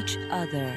each other.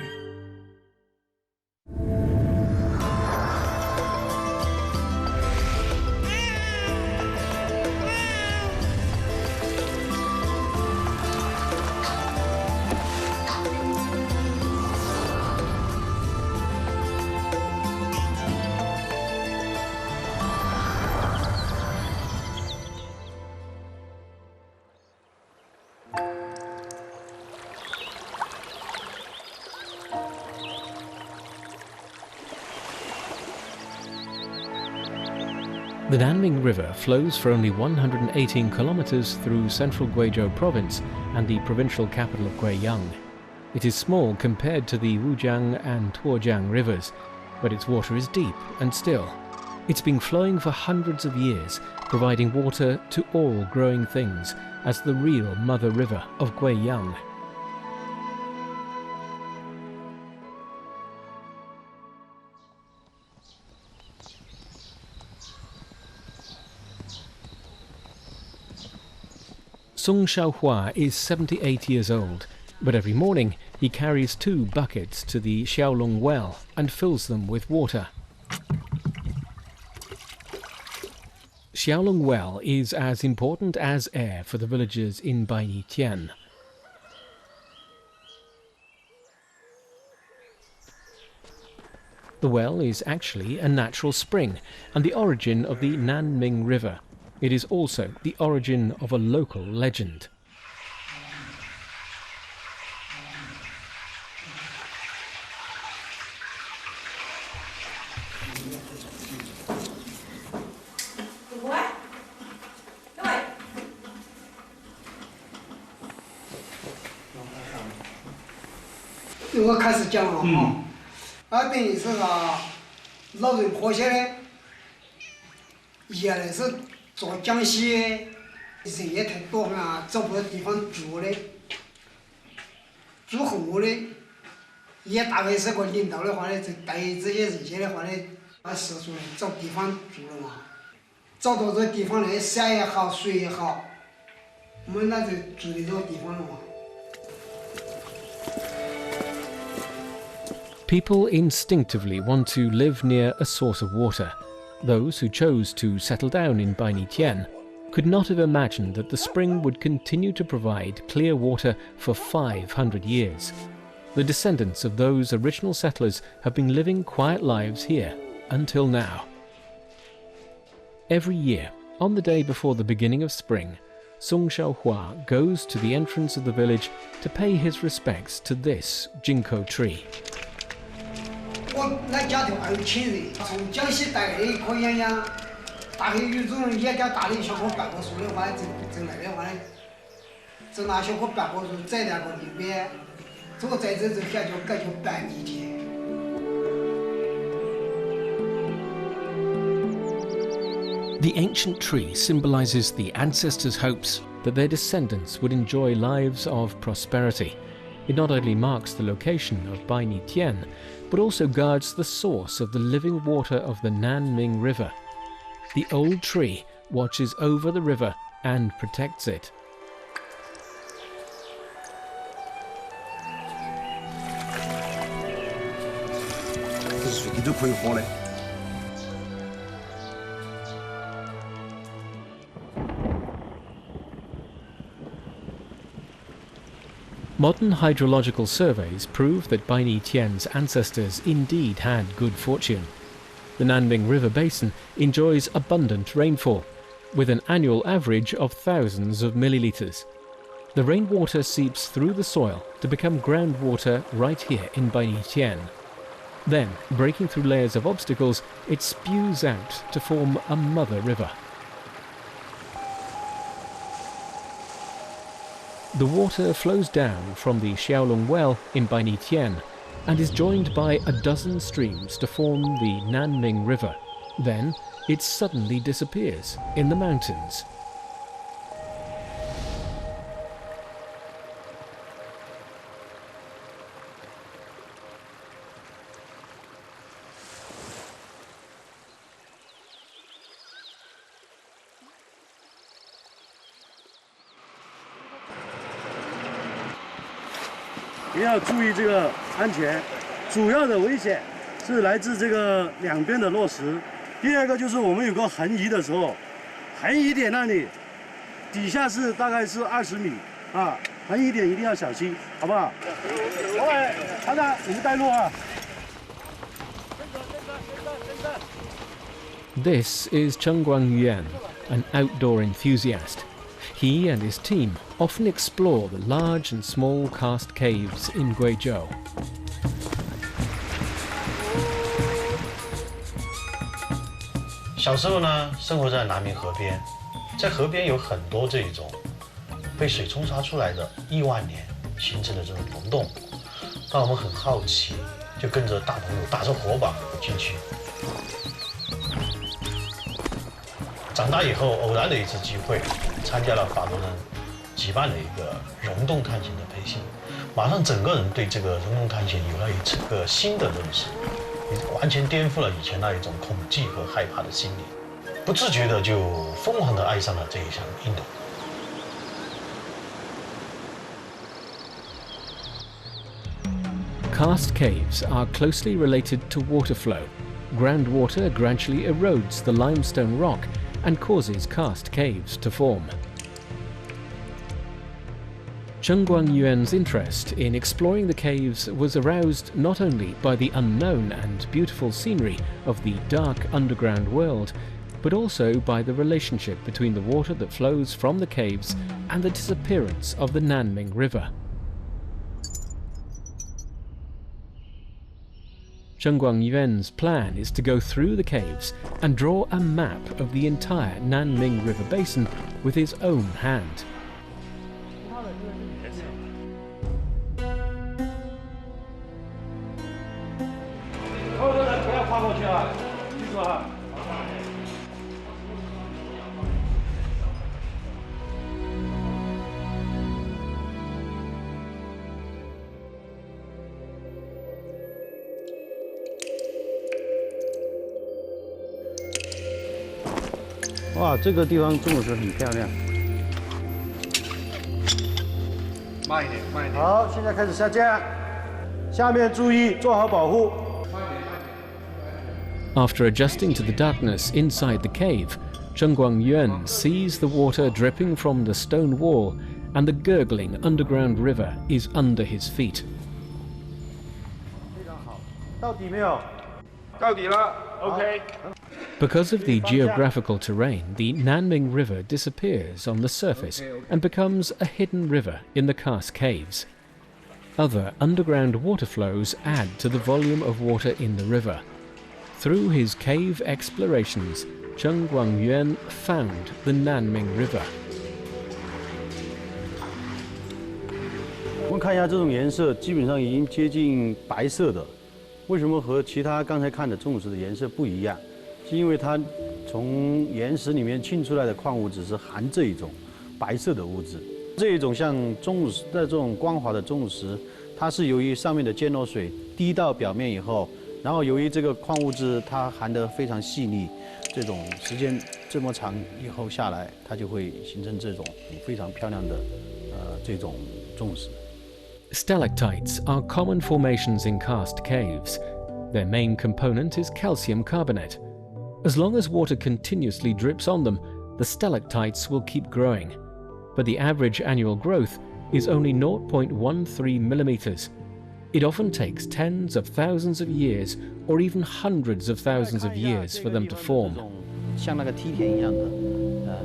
The Nanming River flows for only 118 kilometers through central Guizhou province and the provincial capital of Guiyang. It is small compared to the Wujiang and Tuojiang rivers, but its water is deep and still. It's been flowing for hundreds of years, providing water to all growing things as the real mother river of Guiyang. Song Xiaohua is 78 years old, but every morning he carries 2 buckets to the Xiaolong well and fills them with water. Xiaolong well is as important as air for the villagers in Bainitian. The well is actually a natural spring and the origin of the Nanming River. It is also the origin of a local legend.做江西人也太多啊，找不到地方住的，住后的，也大概是个领导的话呢，就带这些人些的话呢，把社出来找地方住了嘛，找到这地方呢，山也好，水也好，我们那就住的这个地方了嘛。People instinctively want to live near a source of water. Those who chose to settle down in Bainitian could not have imagined that the spring would continue to provide clear water for 500 years. The descendants of those original settlers have been living quiet lives here until now. Every year, on the day before the beginning of spring, Song Xiaohua goes to the entrance of the village to pay his respects to this ginkgo tree. 我那家头还有亲人，从江西带来的一棵洋洋，大概有种也叫大的小棵半棵树的话，就来的话呢，就拿小棵半棵树栽在个里边，这个栽这就改叫半泥田。The ancient tree symbolizes the ancestors' hopes that their descendants would enjoy lives of prosperity. It not only marks the location of Bainitian, but also guards the source of the living water of the Nanming River. The old tree watches over the river and protects it. Modern hydrological surveys prove that Bainitian's ancestors indeed had good fortune. The Nanming River basin enjoys abundant rainfall, with an annual average of thousands of millilitres. The rainwater seeps through the soil to become groundwater right here in Bainitian. Then, breaking through layers of obstacles, it spews out to form a mother river. The water flows down from the Xiaolong well in Bainitian and is joined by a dozen streams to form the Nanming River. Then it suddenly disappears in the mountains. 也要注意这个安全。主要的危险是来自这个两边的落石。第二个就是我们有个横移的时候，横移点那里底下是大概是20米啊，横移点一定要小心，好不好？喂，团长，你们带路啊。 This is Chengguang Yuan, an outdoor enthusiast. He and his team often explore the large and small karst caves in Guizhou. 小时候呢，生活在南明河边，在河边有很多这种被水冲刷出来的亿万年形成的这种溶洞。当我们很好奇，就跟着大朋友打着火把进去。长大以后，偶然的一次机会，参加了法国人举办的一个溶洞探险的培训，马上整个人对这个溶洞探险有了一个新的认识。 完全颠覆了以前那一种恐惧和害怕的心理，不自觉的就疯狂的爱上了这一项运动。Karst caves are closely related to water flow. Groundwater gradually erodes the limestone rock and causes karst caves to form. Chengguang Yuan's interest in exploring the caves was aroused not only by the unknown and beautiful scenery of the dark underground world, but also by the relationship between the water that flows from the caves and the disappearance of the Nanming River. Chengguang Yuan's plan is to go through the caves and draw a map of the entire Nanming River basin with his own hand. 不要跨过去啊！记住啊！哇，这个地方种的是很漂亮。慢一点，慢一点。好，现在开始下降。下面注意，做好保护。 After adjusting to the darkness inside the cave, Chengguang Yuan sees the water dripping from the stone wall and the gurgling underground river is under his feet. 非常好，到底没有？到底了 ，OK。 Because of the geographical terrain, the Nanming River disappears on the surface and becomes a hidden river in the karst caves. Other underground water flows add to the volume of water in the river. Through his cave explorations, Chengguang Yuan found the Nanming River. 我们看一下这种颜色，基本上已经接近白色的。为什么和其他刚才看的重石的颜色不一样？是因为它从岩石里面沁出来的矿物质是含这一种白色的物质。这一种像重石的这种光滑的重石，它是由于上面的坚裸水滴到表面以后。 然后由于这个矿物质它含得非常细腻，这种时间这么长以后下来，它就会形成这种非常漂亮的这种重石。 Stalactites are common formations in karst caves. Their main component is calcium carbonate. As long as water continuously drips on them, the stalactites will keep growing. But the average annual growth is only 0.13 millimeters. It often takes tens of thousands of years, or even hundreds of thousands of years, for them to form. 像那个梯田一样的，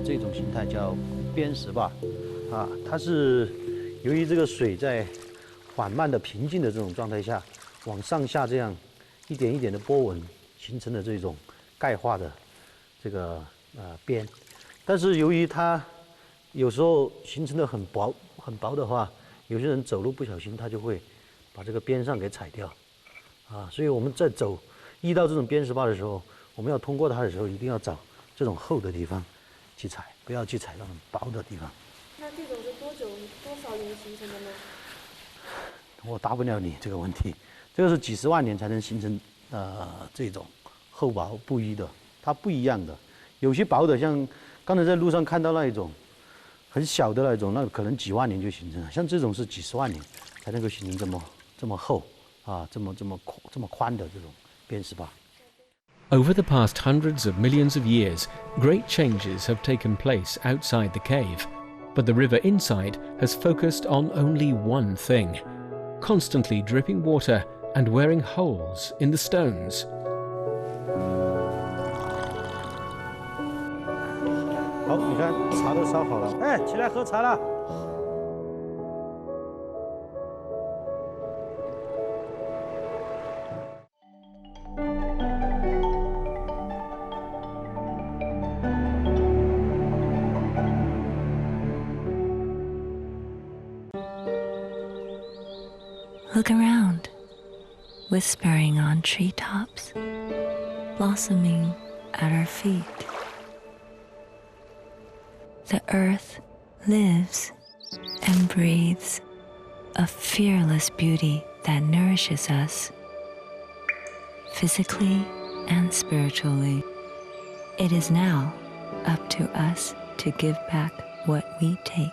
这种形态叫边石吧，啊，它是由于这个水在缓慢的平静的这种状态下，往上下这样一点一点的波纹形成的这种钙化的这个边，但是由于它有时候形成的很薄的话，有些人走路不小心他就会。 把这个边上给踩掉，啊，所以我们在遇到这种边石坝的时候，我们要通过它的时候，一定要找这种厚的地方去踩，不要去踩那种薄的地方。那这种是多少年形成的呢？我答不了你这个问题，这个是几十万年才能形成这种厚薄不一的，它不一样的，有些薄的像刚才在路上看到那一种很小的那种，那可能几万年就形成了，像这种是几十万年。才能够形成这么厚啊，这么宽的这种边石坝。 Over the past hundreds of millions of years, great changes have taken place outside the cave, but the river inside has focused on only one thing: constantly dripping water and wearing holes in the stones. 好，你看茶都烧好了，哎，起来喝茶了。 Look around, whispering on treetops, blossoming at our feet. The earth lives and breathes a fearless beauty that nourishes us, physically and spiritually. It is now up to us to give back what we take.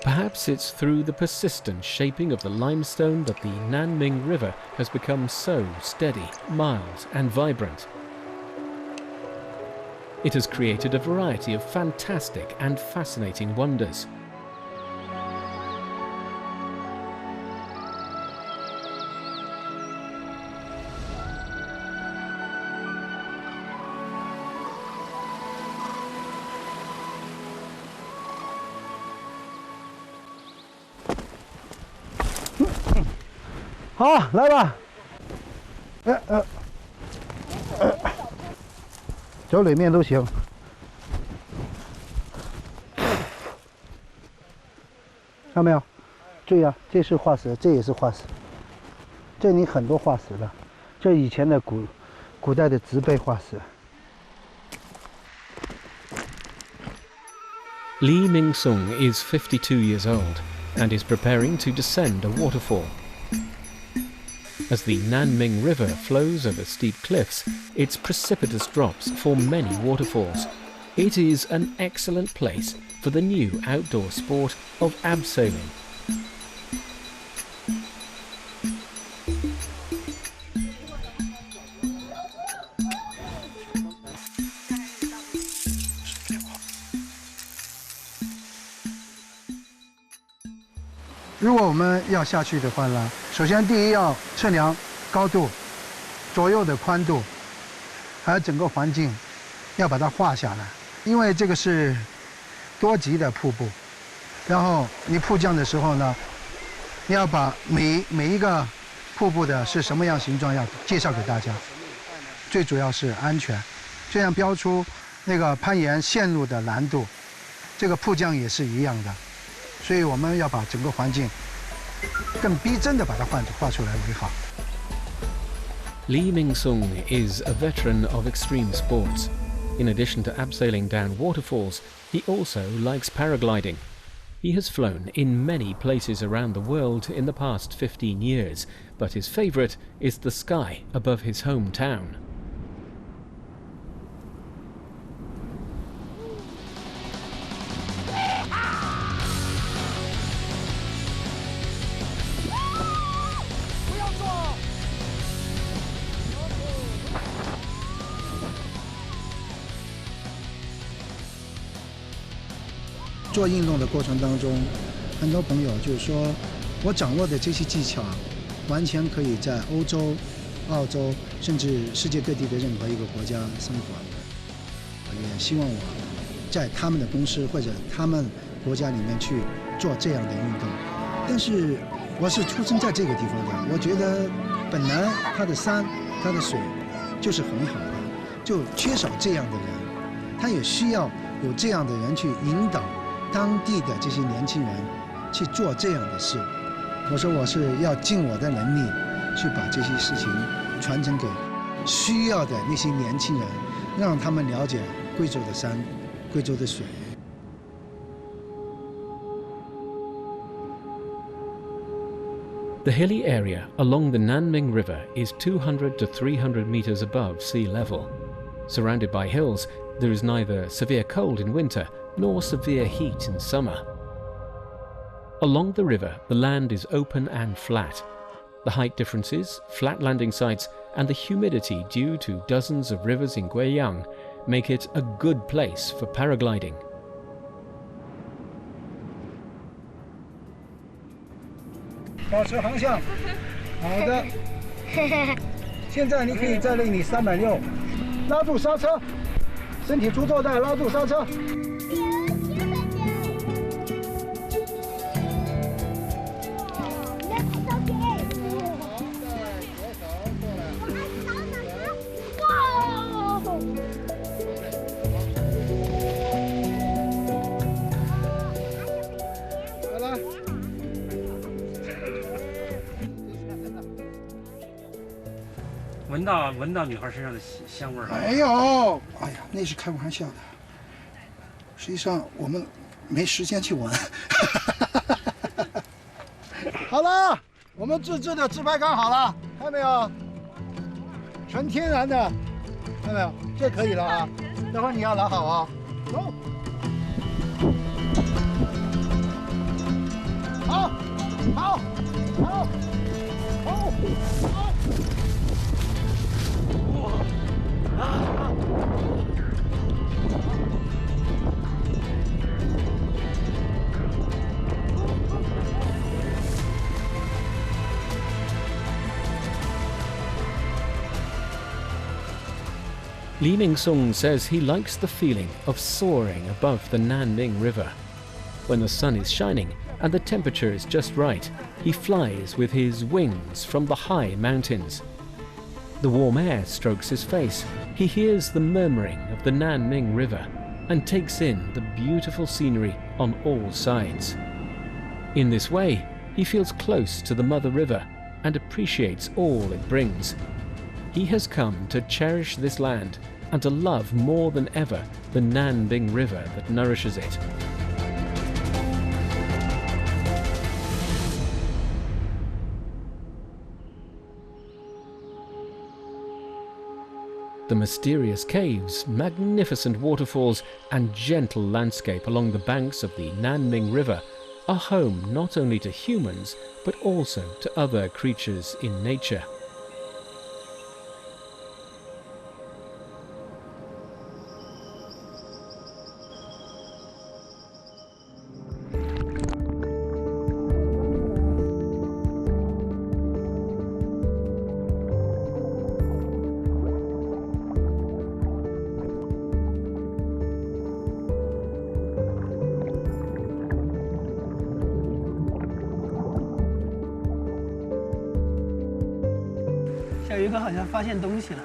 Perhaps it's through the persistent shaping of the limestone that the Nanming River has become so steady, mild and vibrant. It has created a variety of fantastic and fascinating wonders. "好，来吧。走里面都行。看到没有？注意啊，这是化石，这也是化石。这里很多化石了，这以前的古代的植被化石。 Li Mingsung is 52 years old and is preparing to descend a waterfall. As the Nanming River flows over steep cliffs, its precipitous drops form many waterfalls. It is an excellent place for the new outdoor sport of abseiling. "如果我们要下去的话呢，首先第一要测量高度、左右的宽度，还有整个环境，要把它画下来。因为这个是多级的瀑布，然后你瀑降的时候呢，你要把每一个瀑布的是什么样形状要介绍给大家。最主要是安全，这样标出那个攀岩线路的难度。这个瀑降也是一样的。 所以我们要把整个环境更逼真的把它画出来为好。Li Mingsung is a veteran of extreme sports. In addition to abseiling down waterfalls, he also likes paragliding. He has flown in many places around the world in the past 15 years, but his favourite is the sky above his hometown. 做运动的过程当中，很多朋友就是说，我掌握的这些技巧，完全可以在欧洲、澳洲，甚至世界各地的任何一个国家生活。也希望我在他们的公司或者他们国家里面去做这样的运动。但是我是出生在这个地方的，我觉得本来它的山、它的水就是很好的，就缺少这样的人，他也需要有这样的人去引导当地的这些年轻人去做这样的事。我说我是要尽我的能力去把这些事情传承给需要的那些年轻人，让他们了解贵州的山、贵州的水。The hilly area along the Nanming River is 200 to 300 meters above sea level. Surrounded by hills, there is neither severe cold in winter nor severe heat in summer. Along the river, the land is open and flat. The height differences, flat landing sites, and the humidity due to dozens of rivers in Guiyang make it a good place for paragliding. 保持航向，好的。现在你可以再累你360，拉住刹车，身体出坐带，拉住刹车。闻到女孩身上的香味儿了。没有，哎呀，那是开玩笑的。实际上我们没时间去闻。好了，我们自制的自拍杆好了，看到没有？纯天然的，看到没有？这可以了啊。待会儿你要拿好啊。走。好，好，好，好，好。Li Mingsung says he likes the feeling of soaring above the Nanming River. When the sun is shining and the temperature is just right, he flies with his wings from the high mountains. The warm air strokes his face. He hears the murmuring of the Nanming River and takes in the beautiful scenery on all sides. In this way, he feels close to the Mother River and appreciates all it brings. He has come to cherish this land and to love more than ever the Nanming River that nourishes it. The mysterious caves, magnificent waterfalls, and gentle landscape along the banks of the Nanming River are home not only to humans, but also to other creatures in nature.小鱼哥好像发现东西了，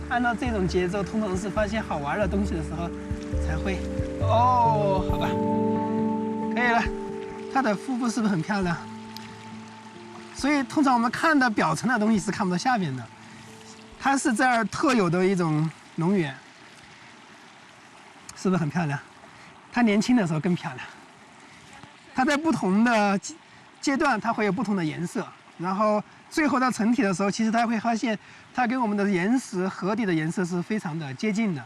按照这种节奏，通常是发现好玩的东西的时候才会。哦，好吧，可以了。它的腹部是不是很漂亮？所以通常我们看到表层的东西是看不到下边的。它是这儿特有的一种脓源，是不是很漂亮？它年轻的时候更漂亮。它在不同的阶段，它会有不同的颜色，然后最后到成体的时候，其实它会发现，它跟我们的岩石、河底的颜色是非常的接近的。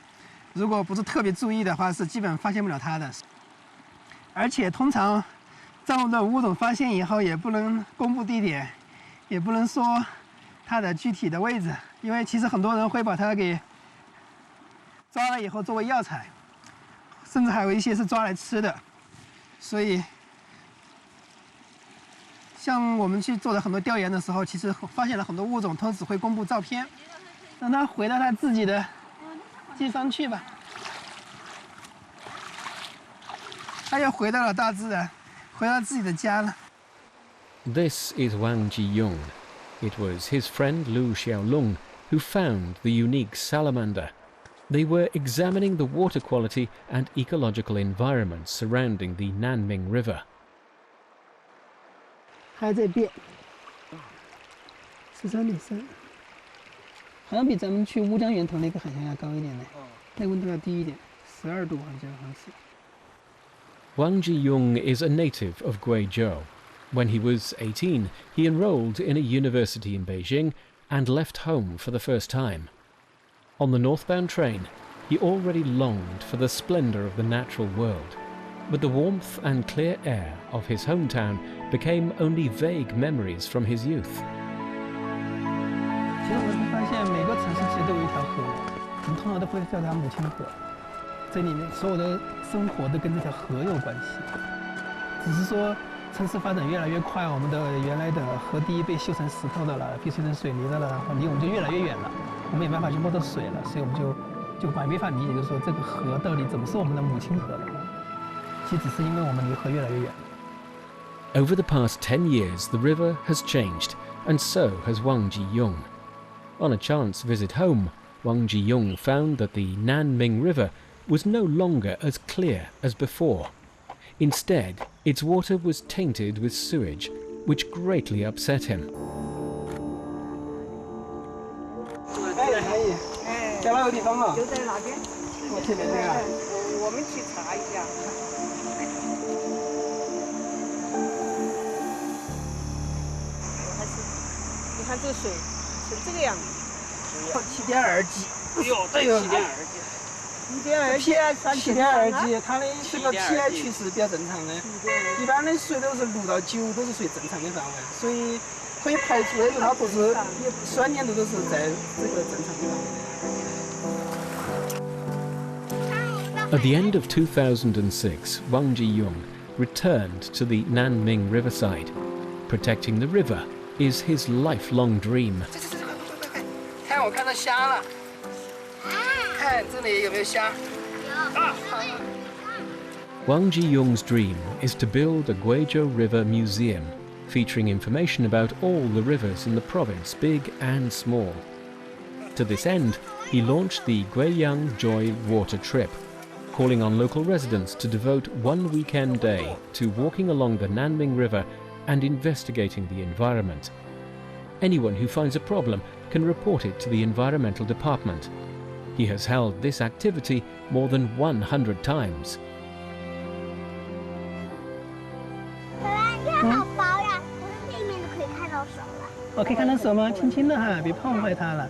如果不是特别注意的话，是基本发现不了它的。而且通常，在我们的物种发现以后，也不能公布地点，也不能说它的具体的位置，因为其实很多人会把它给抓了以后作为药材，甚至还有一些是抓来吃的。所以，像我们去做的很多调研的时候，其实发现了很多物种，都只会公布照片，让它回到它自己的地方去吧。它又回到了大自然，回到自己的家了。 This is Wang Jiyong. It was his friend Lu Xiaolong who found the unique salamander. They were examining the water quality and ecological environment surrounding the Nanming River. 还在变，13.3，好像比咱们去乌江源头那个海象要高一点呢，那温度要低一点，12度好像是。 Wang Jiyong is a native of Guizhou. When he was 18, he enrolled in a university in Beijing and left home for the first time. On the northbound train, he already longed for the splendor of the natural world, but the warmth and clear air of his hometown became only vague memories from his youth. 其实我们发现每个城市其实都有一条河，我们通常都会叫它母亲河。这里面所有的生活都跟这条河有关系，只是说城市发展越来越快，我们的原来的河堤被修成石头的了，被修成水泥的了，然后离我们就越来越远了，我们也没办法去摸到水了，所以我们就没法理解，就是说这个河到底怎么是我们的母亲河了？其实只是因为我们离河越来越远。 Over the past 10 years, the river has changed, and so has Wang Jiyong. On a chance visit home, Wang Jiyong found that the Nanming River was no longer as clear as before. Instead, its water was tainted with sewage, which greatly upset him. 在哪个地方啊？就在那边。我这边那个。我们去查一下。你看这水是这个样子，7.2级。哎呦，7.2级。 7.2级啊，7.2级，它的这个 pH 是比较正常的，一般的水都是6到9，都是属于正常的范围，所以可以排出的时候，它不是酸碱度都是在这个正常的范围。 At the end of 2006, Wang Jiyong returned to the Nanming riverside. Protecting the river is his lifelong dream. 看，我看到虾了。 看这里有没有虾？Wang Jiyong's dream is to build a Guizhou River museum, featuring information about all the rivers in the province, big and small. To this end, he launched the Guiyang Joy Water Trip, calling on local residents to devote one weekend day to walking along the Nanming River and investigating the environment. Anyone who finds a problem can report it to the Environmental Department. He has held this activity more than 100 times. 我可以看到手吗？轻轻的哈，别碰坏它了。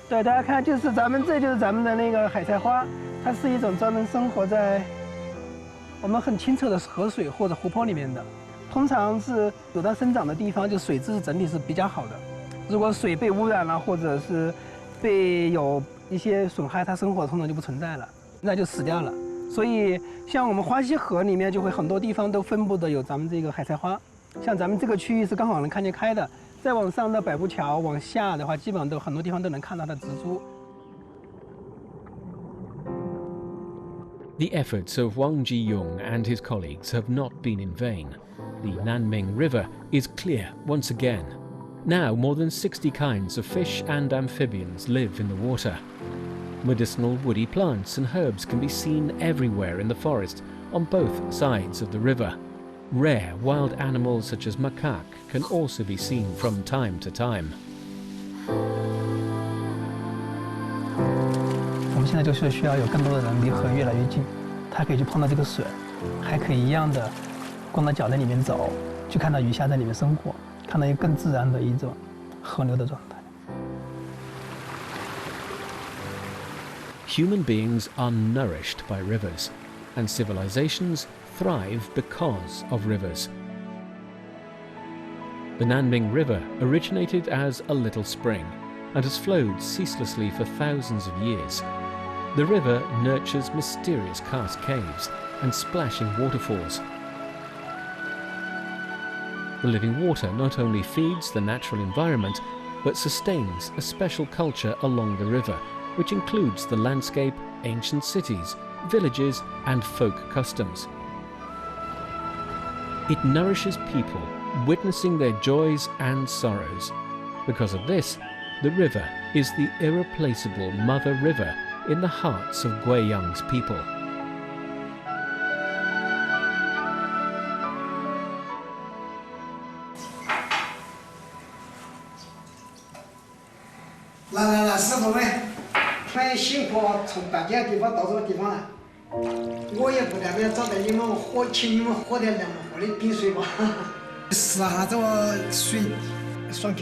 对，大家看，这就是咱们的那个海菜花，它是一种专门生活在我们很清澈的河水或者湖泊里面的。通常是有它生长的地方，就水质整体是比较好的。如果水被污染了，或者是被有一些损害，它生活通常就不存在了，那就死掉了。所以，像我们花溪河里面就会很多地方都分布的有咱们这个海菜花。像咱们这个区域是刚好能看见开的，再往上的百步桥往下的话，基本上都很多地方都能看到它植株。 The efforts of Wang Jiyong and his colleagues have not been in vain. The Nanming River is clear once again. Now more than 60 kinds of fish and amphibians live in the water. Medicinal woody plants and herbs can be seen everywhere in the forest on both sides of the river. Rare wild animals such as macaque can also be seen from time to time. 我们现在就是需要有更多的人离河越来越近，他可以去碰到这个水，还可以一样的光着脚在里面走，去看到鱼虾在里面生活，看到一个更自然的一种河流的状态。 Human beings are nourished by rivers, and civilizations thrive because of rivers. The Nanming River originated as a little spring and has flowed ceaselessly for thousands of years. The river nurtures mysterious karst caves and splashing waterfalls. The living water not only feeds the natural environment, but sustains a special culture along the river, which includes the landscape, ancient cities, villages, and folk customs. It nourishes people witnessing their joys and sorrows. Because of this, the river is the irreplaceable mother river in the hearts of Guiyang's people.来，师傅们，很辛苦，从搬家地方到这个地方来。我也不代表招待你们喝，请你们喝点凉喝的冰水吧。试下这个水，爽口。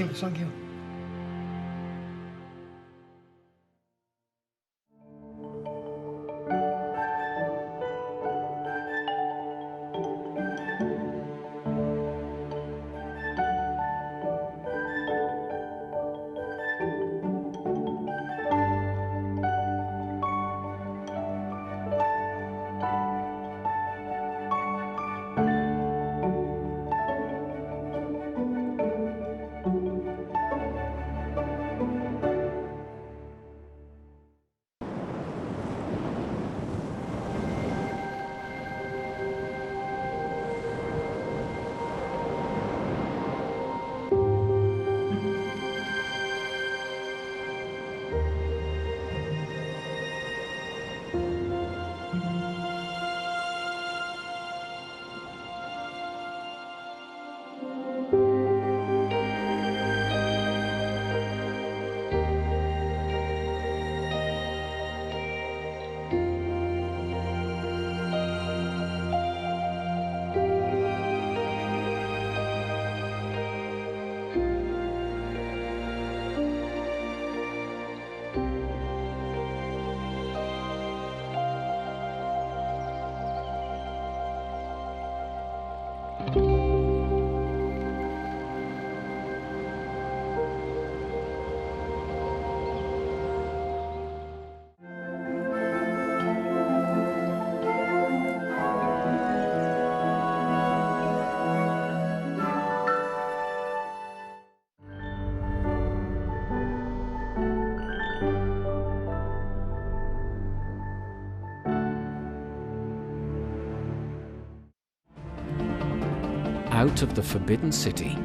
Out of the Forbidden City,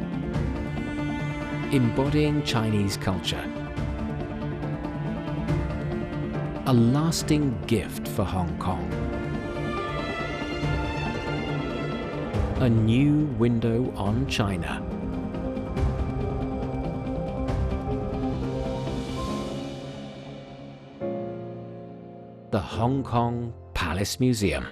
embodying Chinese culture, a lasting gift for Hong Kong, a new window on China. The Hong Kong Palace Museum.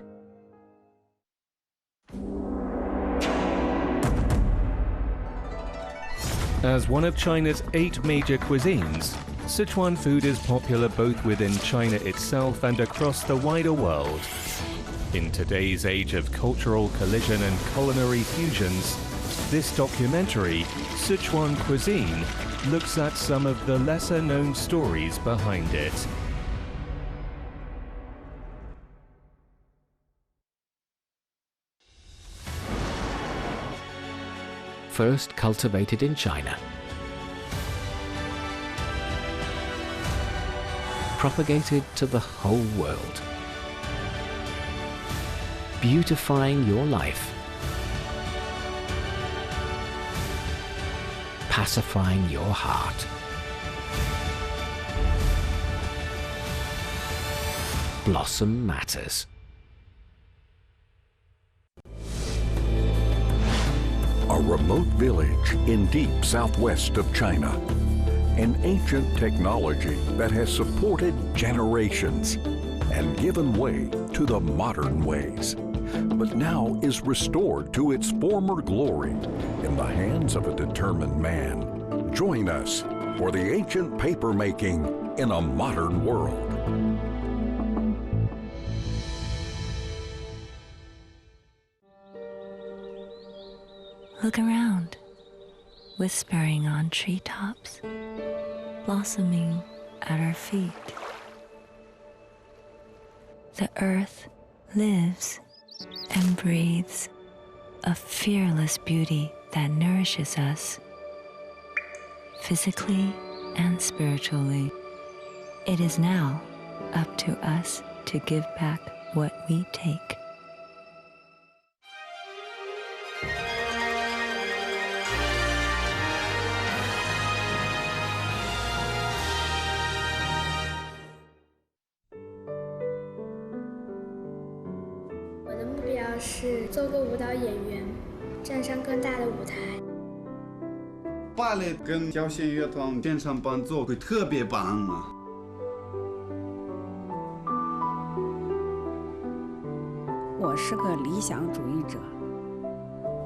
As one of China's 8 major cuisines, Sichuan food is popular both within China itself and across the wider world. In today's age of cultural collision and culinary fusions, this documentary, Sichuan Cuisine, looks at some of the lesser-known stories behind it. First cultivated in China, propagated to the whole world, beautifying your life, pacifying your heart. Blossom matters. A remote village in deep southwest of China. An ancient technology that has supported generations and given way to the modern ways, but now is restored to its former glory in the hands of a determined man. Join us for the ancient paper making in a modern world. Look around, whispering on treetops, blossoming at our feet. The earth lives and breathes a fearless beauty that nourishes us, physically and spiritually. It is now up to us to give back what we take. 标是做个舞蹈演员，站上更大的舞台。芭蕾跟交响乐团现场伴奏会特别棒啊！我是个理想主义者，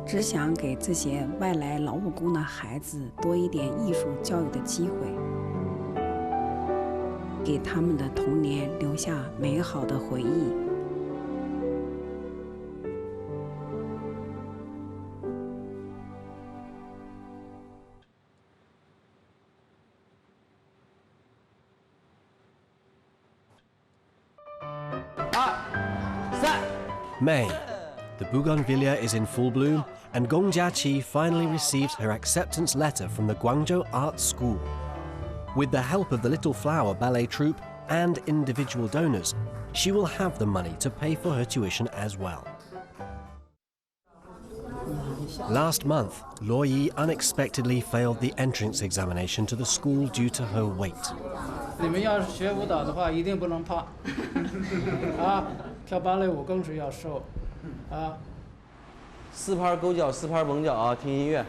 只想给这些外来劳务工的孩子多一点艺术教育的机会，给他们的童年留下美好的回忆。May. The bougainvillea is in full bloom, and Gong Jiaqi finally receives her acceptance letter from the Guangzhou Art School. With the help of the Little Flower Ballet Troupe and individual donors, she will have the money to pay for her tuition as well. Last month, Luo Yi unexpectedly failed the entrance examination to the school due to her weight. 你们要是学舞蹈的话，一定不能胖啊！跳芭蕾舞更是要瘦啊！4拍勾脚，4拍绷脚啊！听音乐。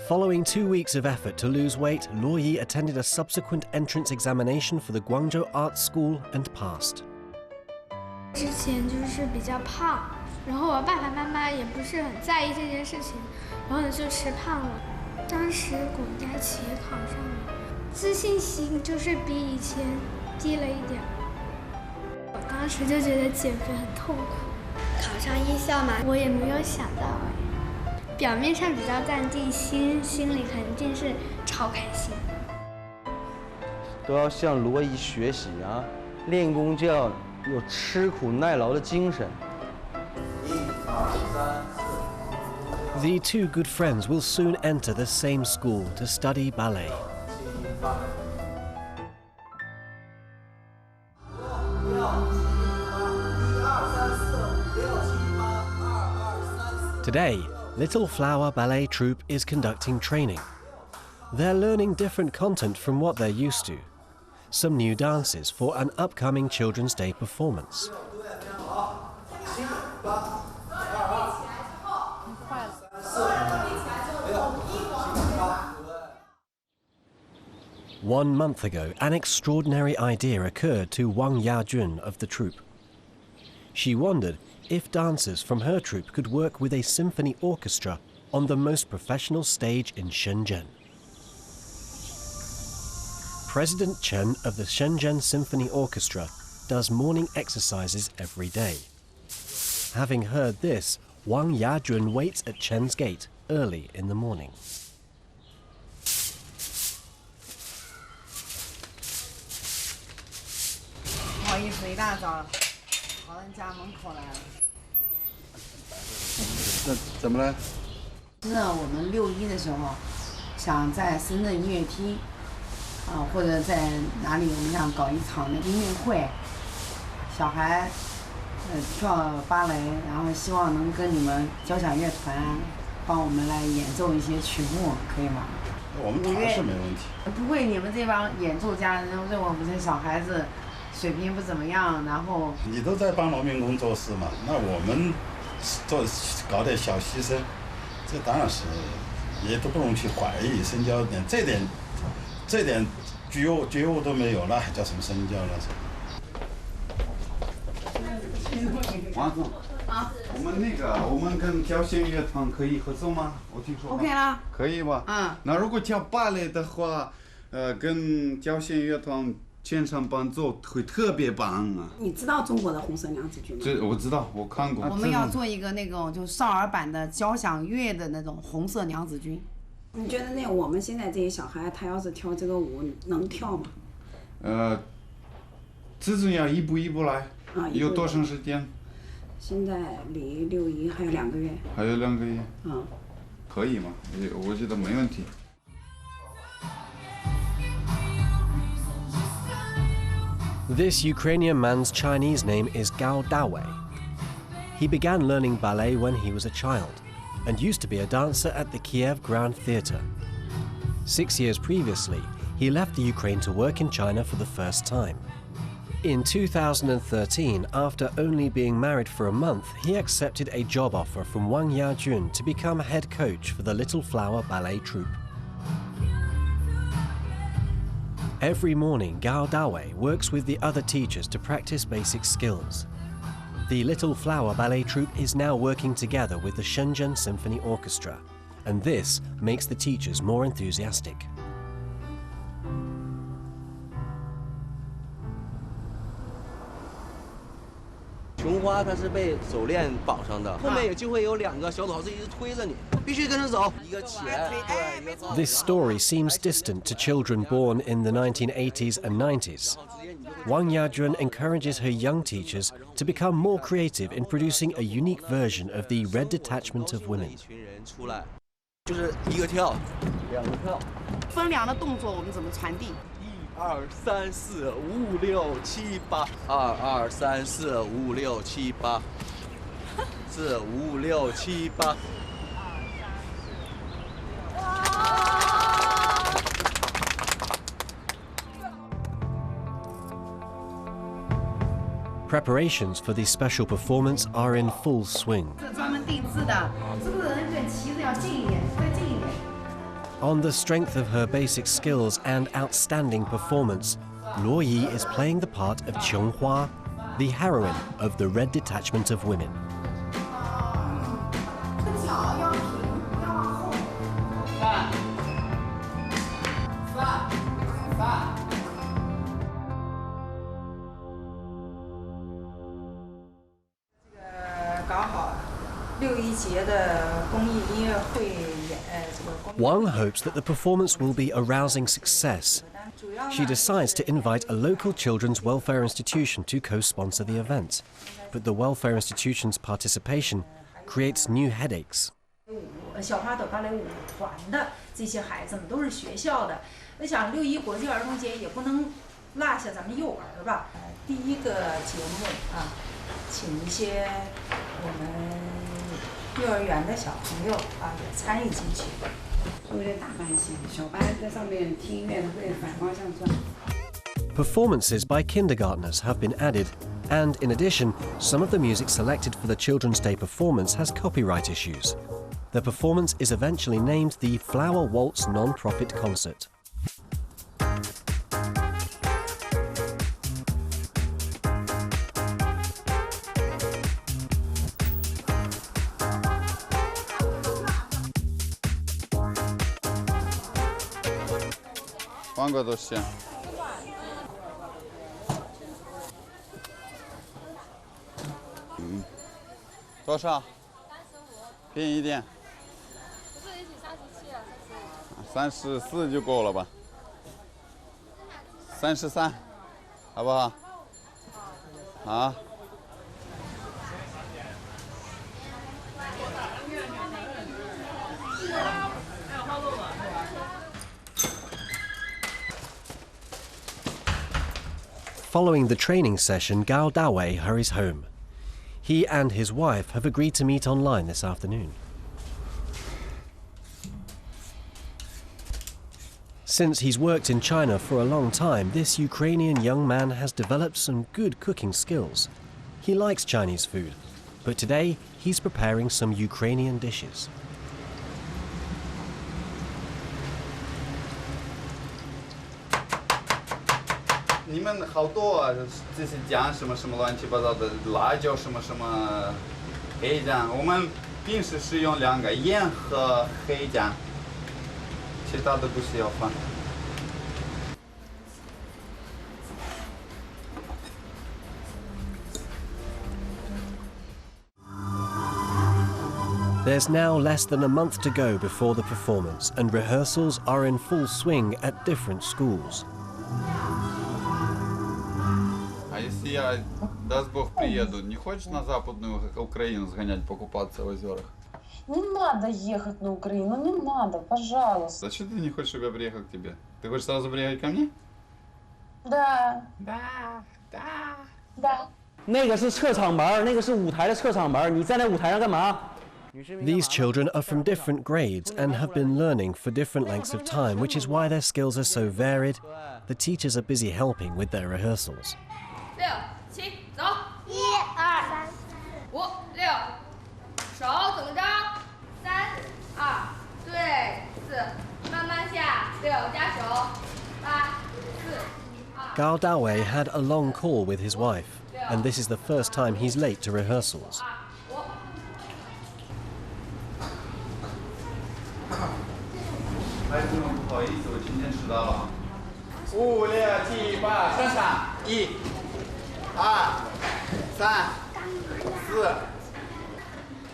Following 2 weeks of effort to lose weight, Luo Yi attended a subsequent entrance examination for the Guangzhou Art School and passed. 之前就是比较胖，然后我爸爸妈妈也不是很在意这件事情，然后呢就吃胖了。当时巩佳琪考上了，自信心就是比以前低了一点。我当时就觉得减肥很痛苦。考上艺校嘛，我也没有想到表面上比较淡定，心里肯定是超开心。都要向罗姨学习啊！练功就要有吃苦耐劳的精神。1、2、3、4。The two good friends will soon enter the same school to study ballet. Today, Little Flower Ballet Troupe is conducting training. They're learning different content from what they're used to. Some new dances for an upcoming Children's Day performance. One month ago, an extraordinary idea occurred to Wang Yajun of the troupe. She wondered if dancers from her troupe could work with a symphony orchestra on the most professional stage in Shenzhen. President Chen of the Shenzhen Symphony Orchestra does morning exercises every day. Having heard this, Wang Yajun waits at Chen's gate early in the morning. 不好意思，一大早跑人家门口来了。怎么了？是我们6·1的时候，想在深圳音乐厅，或者在哪里，我们想搞一场的音乐会，小孩，跳芭蕾，然后希望能跟你们交响乐团帮我们来演奏一些曲目，可以吗？我们谈是没问题。不会，你们这帮演奏家认为我们这小孩子水平不怎么样，然后你都在帮农民工做事嘛，那我们搞点小牺牲，这当然是也都不容去怀疑身教点，这点觉悟都没有，那还叫什么身教了？王总啊，我们跟交响乐团可以合作吗？我听说 OK 啦，可以吧？嗯，那如果跳芭蕾的话，跟交响乐团现场伴奏会特别棒啊！你知道中国的红色娘子军吗？这我知道，我看过。我们要做一个那种就少儿版的交响乐的那种红色娘子军。你觉得那我们现在这些小孩，他要是跳这个舞，能跳吗？自己要一步一步来。啊，有多长时间？现在离6·1还有2个月。还有2个月。嗯。可以吗？我觉得没问题。This Ukrainian man's Chinese name is Gao Dawei. He began learning ballet when he was a child and used to be a dancer at the Kiev Grand Theatre. 6 years previously, he left the Ukraine to work in China for the first time. In 2013, after only being married for a month, he accepted a job offer from Wang Yajun to become head coach for the Little Flower Ballet Troupe. Every morning, Gao Dawei works with the other teachers to practice basic skills. The Little Flower Ballet Troupe is now working together with the Shenzhen Symphony Orchestra, and this makes the teachers more enthusiastic. 琼花它是被手链绑上的，后面也就会有2个小老师一直推着你，必须跟着走。一个前，对，一个后。 This story seems distant to children born in the 1980s and 90s. Wang Yajun encourages her young teachers to become more creative in producing a unique version of the red detachment of women. 就是一个跳，2个跳，分2的动作我们怎么传递？1、2、3、4、5、6、7、8。2、2、3、4、5、6、7、8。4、5、6、7、8。 Preparations for this special performance are in full swing. 这专门定制的，这个人远旗子要近一点，再近一点。 On the strength of her basic skills and outstanding performance, Luo Yi is playing the part of Qiong-hua, the heroine of the Red Detachment of Women. 脚要平，要往后。翻，翻，翻。 搞好6一节的公益音乐会演Wang hopes that the performance will be a rousing success. She decides to invite a local children's welfare institution to co-sponsor the event, but the welfare institution's participation creates new headaches. 小花朵芭蕾舞团的这些孩子们都是学校的，我想6一国际儿童节也不能落下咱们幼儿吧。第一个节目啊。 请一些我们幼儿园的小朋友啊也参与进去，有点打扮性，小班在上面听音乐会反方向转。 Performances by kindergartners have been added, and in addition, some of the music selected for the Children's Day performance has copyright issues. The performance is eventually named the Flower Waltz Non-Profit Concert. Total 多少？便宜一点。不是一起37啊？34就够了吧？33，好不好？好。 Following the training session, Gao Dawei hurries home. He and his wife have agreed to meet online this afternoon. Since he's worked in China for a long time, this Ukrainian young man has developed some good cooking skills. He likes Chinese food, but today he's preparing some Ukrainian dishes. 你们好多啊，这些酱什么什么乱七八糟的，辣椒什么什么黑酱，我们平时是用2个盐和黑酱，其他的不需要放。There's now less than a month to go before the performance, and rehearsals are in full swing at different schools. А если я, даст Бог, приеду, не хочешь на Западную Украину сгонять, покупаться в озерах? Не надо ехать на Украину, не надо, пожалуйста. А что ты не хочешь, чтобы я приехал к тебе? Ты хочешь сразу приехать ко мне? Да. Да. 那个是侧场板，那个是舞台的侧场板，你站在舞台上干嘛？ These children are from different grades and have been learning for different lengths of time, which is why their skills are so varied. The teachers are busy helping with their rehearsals. 6、7，走。1、2、3、4、5、6，手怎么着？3、2，对，4，慢慢下，6加手，8、4、2。 Gao Dawei had a long call with his wife, and this is the first time he's late to rehearsals. 孩子们，不好意思，我今天迟到了。5、6、7、8，上场。1、2、3、4。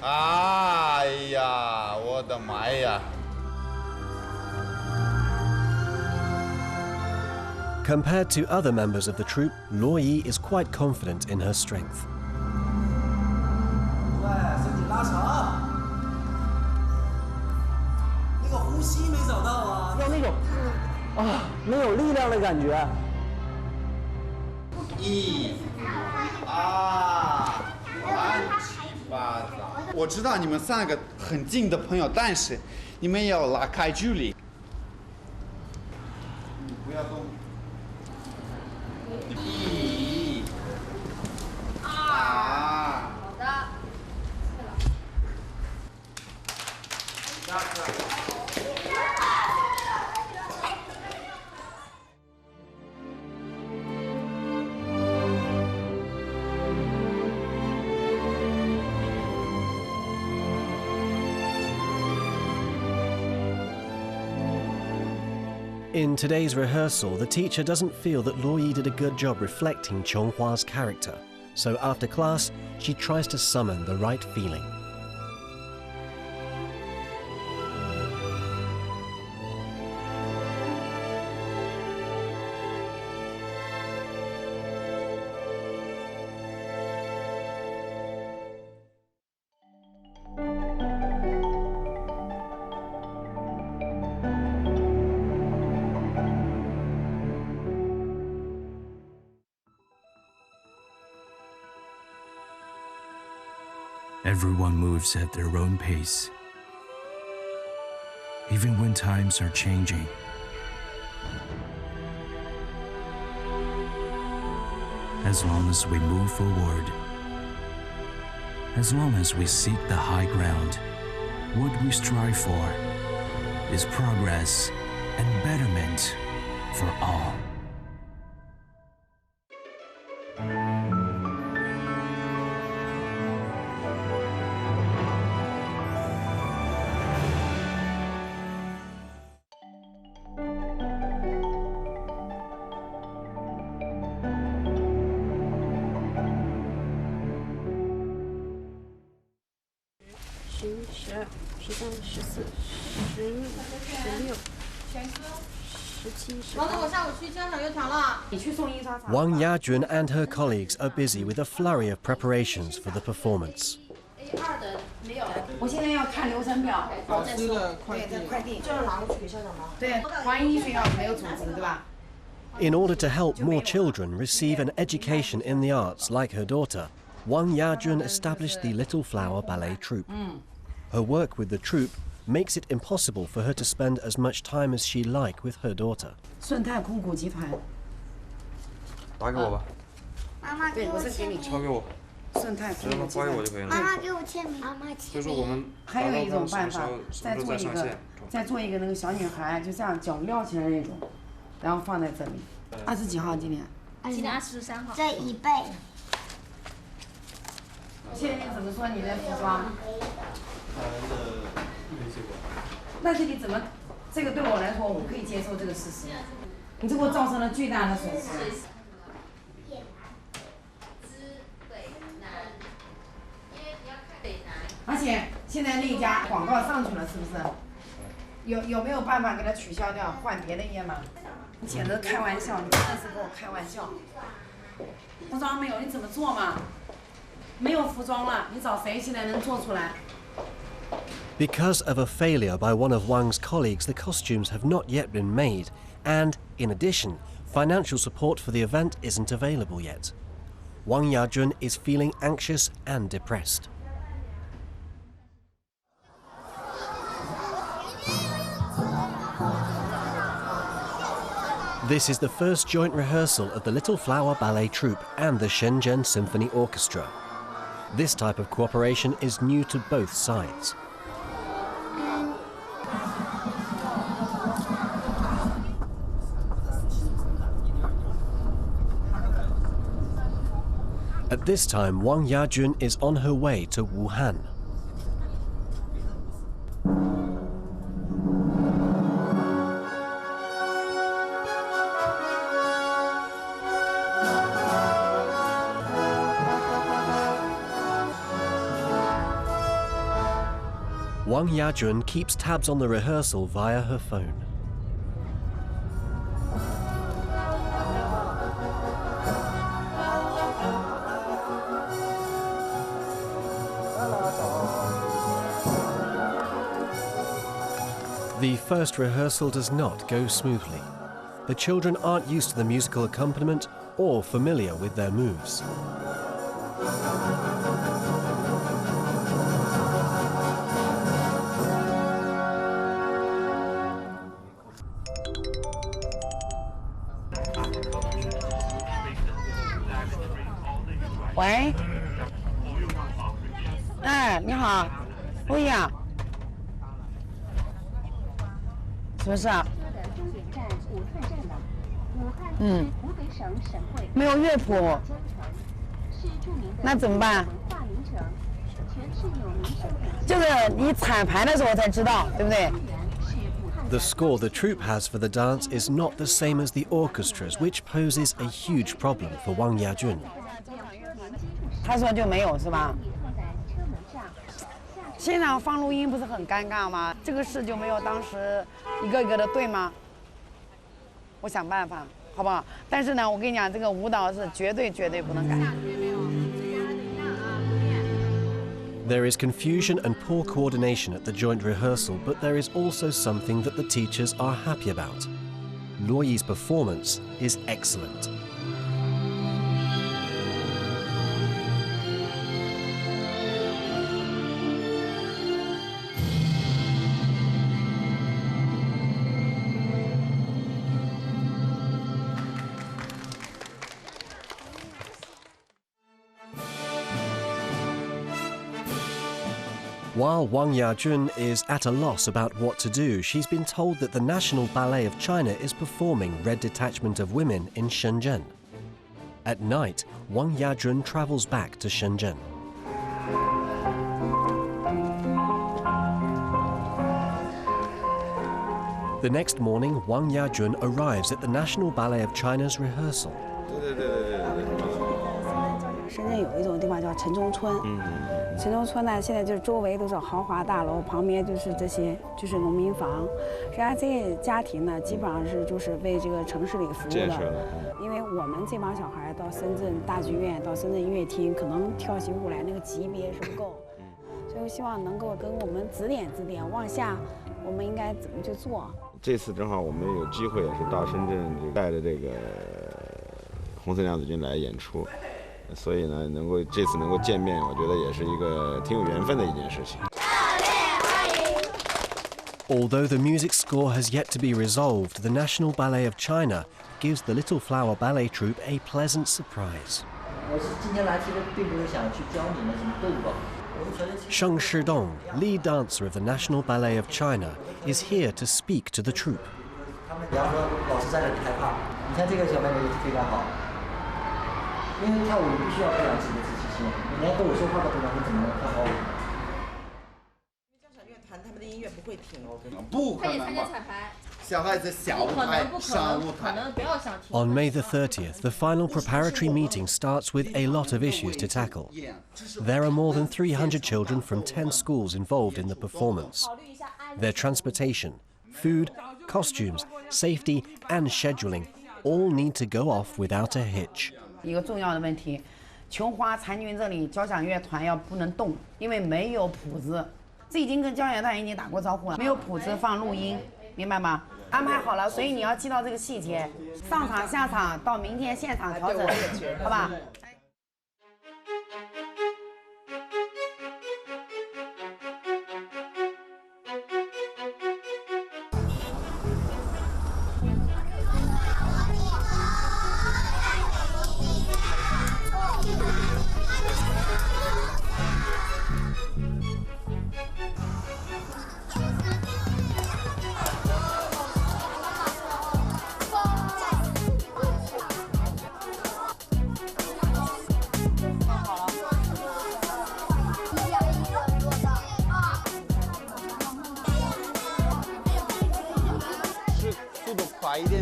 哎呀，我的妈呀！ Compared to other members of the troupe, Luo Yi is quite confident in her strength. 对，身体拉长。那个呼吸没找到啊，要那种没有力量的感觉。1、2，乱七八糟。我知道你们3个很近的朋友，但是你们要拉开距离。不要动。 1、2，好的，对了。下次。 In today's rehearsal, the teacher doesn't feel that Luo Yi did a good job reflecting Qionghua's character. So after class, she tries to summon the right feeling. Everyone moves at their own pace, even when times are changing. As long as we move forward, as long as we seek the high ground, what we strive for is progress and betterment for all. Wang Yajun and her colleagues are busy with a flurry of preparations for the performance. In order to help more children receive an education in the arts like her daughter, Wang Yajun established the Little Flower Ballet Troupe. Her work with the troupe makes it impossible for her to spend as much time as she like with her daughter. 顺泰控股集团。打给我吧。妈妈给我签名。抄给我。顺泰控股集团。发给我就可以了。妈妈给我签名。妈妈签名。就是我们还有一种办法，再做一个那个小女孩，就这样脚撂起来那种，然后放在这里。20几号今年？今年23号。这一倍。现在怎么说你的服装？那这里怎么？这个对我来说，我可以接受这个事实。你这给我造成了巨大的损失。而且现在那家广告上去了，是不是？有没有办法给它取消掉，换别的页码？你简直开玩笑，你真的是跟我开玩笑。服装没有，你怎么做嘛？没有服装了，你找谁现在能做出来？ Because of a failure by one of Wang's colleagues, the costumes have not yet been made, and, in addition, financial support for the event isn't available yet. Wang Yajun is feeling anxious and depressed. This is the first joint rehearsal of the Little Flower Ballet Troupe and the Shenzhen Symphony Orchestra. This type of cooperation is new to both sides. At this time, Wang Yajun is on her way to Wuhan. Wang Yajun keeps tabs on the rehearsal via her phone. The first rehearsal does not go smoothly. The children aren't used to the musical accompaniment or familiar with their moves.喂，哎，你好，不一样，什么事啊？没有乐谱，那怎么办？这个你彩排的时候才知道，对不对？ The score the troupe has for the dance is not the same as the orchestra's, which poses a huge problem for Wang Yajun. 他说就没有是吧？现场放录音不是很尴尬吗？这个事就没有当时一个一个的对吗？我想办法，好不好？但是呢，我跟你讲，这个舞蹈是绝对不能改。 There is confusion and poor coordination at the joint rehearsal, but there is also something that the teachers are happy about. Luo Yi's performance is excellent. While Wang Yajun is at a loss about what to do, she's been told that the National Ballet of China is performing Red Detachment of Women in Shenzhen. At night, Wang Yajun travels back to Shenzhen. The next morning, Wang Yajun arrives at the National Ballet of China's rehearsal. 深圳有一种地方叫城中村，城中村呢，现在就是周围都是豪华大楼，旁边就是这些就是农民房，实际上这些家庭呢，基本上是就是为这个城市里服务的。因为我们这帮小孩到深圳大剧院、到深圳音乐厅，可能跳起舞来那个级别是不够，所以我希望能够跟我们指点指点，往下我们应该怎么去做。这次正好我们有机会也是到深圳带着这个红色娘子军来演出。 所以呢，这次能够见面，我觉得也是一个挺有缘分的一件事情。Although the music score has yet to be resolved, the National Ballet of China gives the Little Flower Ballet Troupe a pleasant surprise. Sheng Shidong, lead dancer of the National Ballet of China, is here to speak to the troupe. 因为跳舞你必须要培养自己的自信心，你连跟我说话都不能，你怎么能跳好舞？因为交响乐团他们的音乐不会停，不可能吧？小孩子小舞台、上舞台。On May the 30th, the final preparatory meeting starts with a lot of issues to tackle. There are more than 300 children from 10 schools involved in the performance. Their transportation, food, costumes, safety, and scheduling all need to go off without a hitch. 一个重要的问题，琼花残军这里交响乐团要不能动，因为没有谱子。这已经跟交响乐团已经打过招呼了，没有谱子放录音，明白吗？安排好了，所以你要记到这个细节，上场下场到明天现场调整，好吧？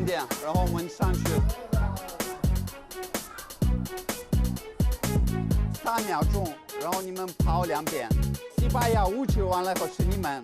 点，然后我们上去3秒钟，然后你们跑2遍。西班牙舞曲完了后是你们。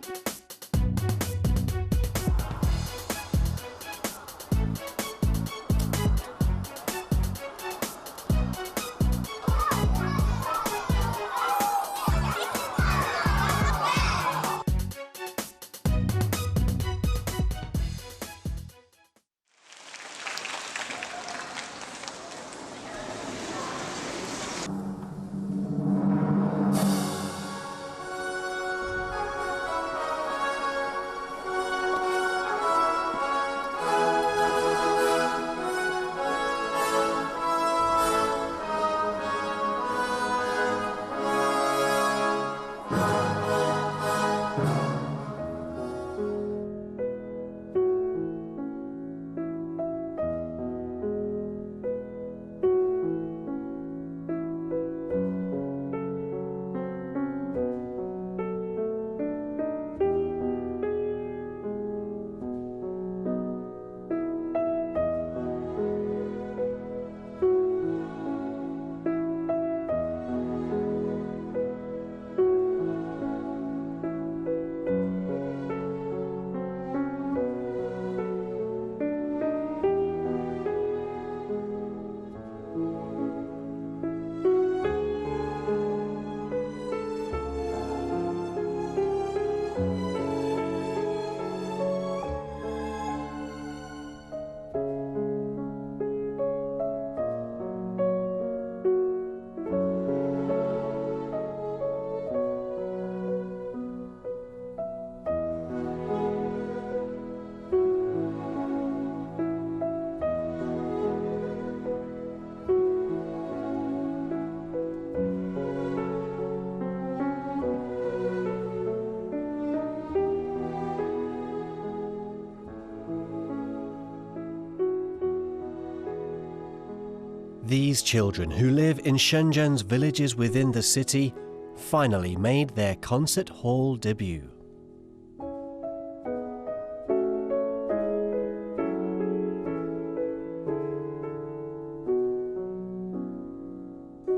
These children who live in Shenzhen's villages within the city finally made their concert hall debut.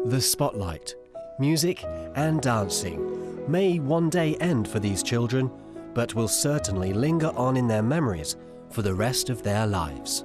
The spotlight, music and dancing may one day end for these children, but will certainly linger on in their memories for the rest of their lives.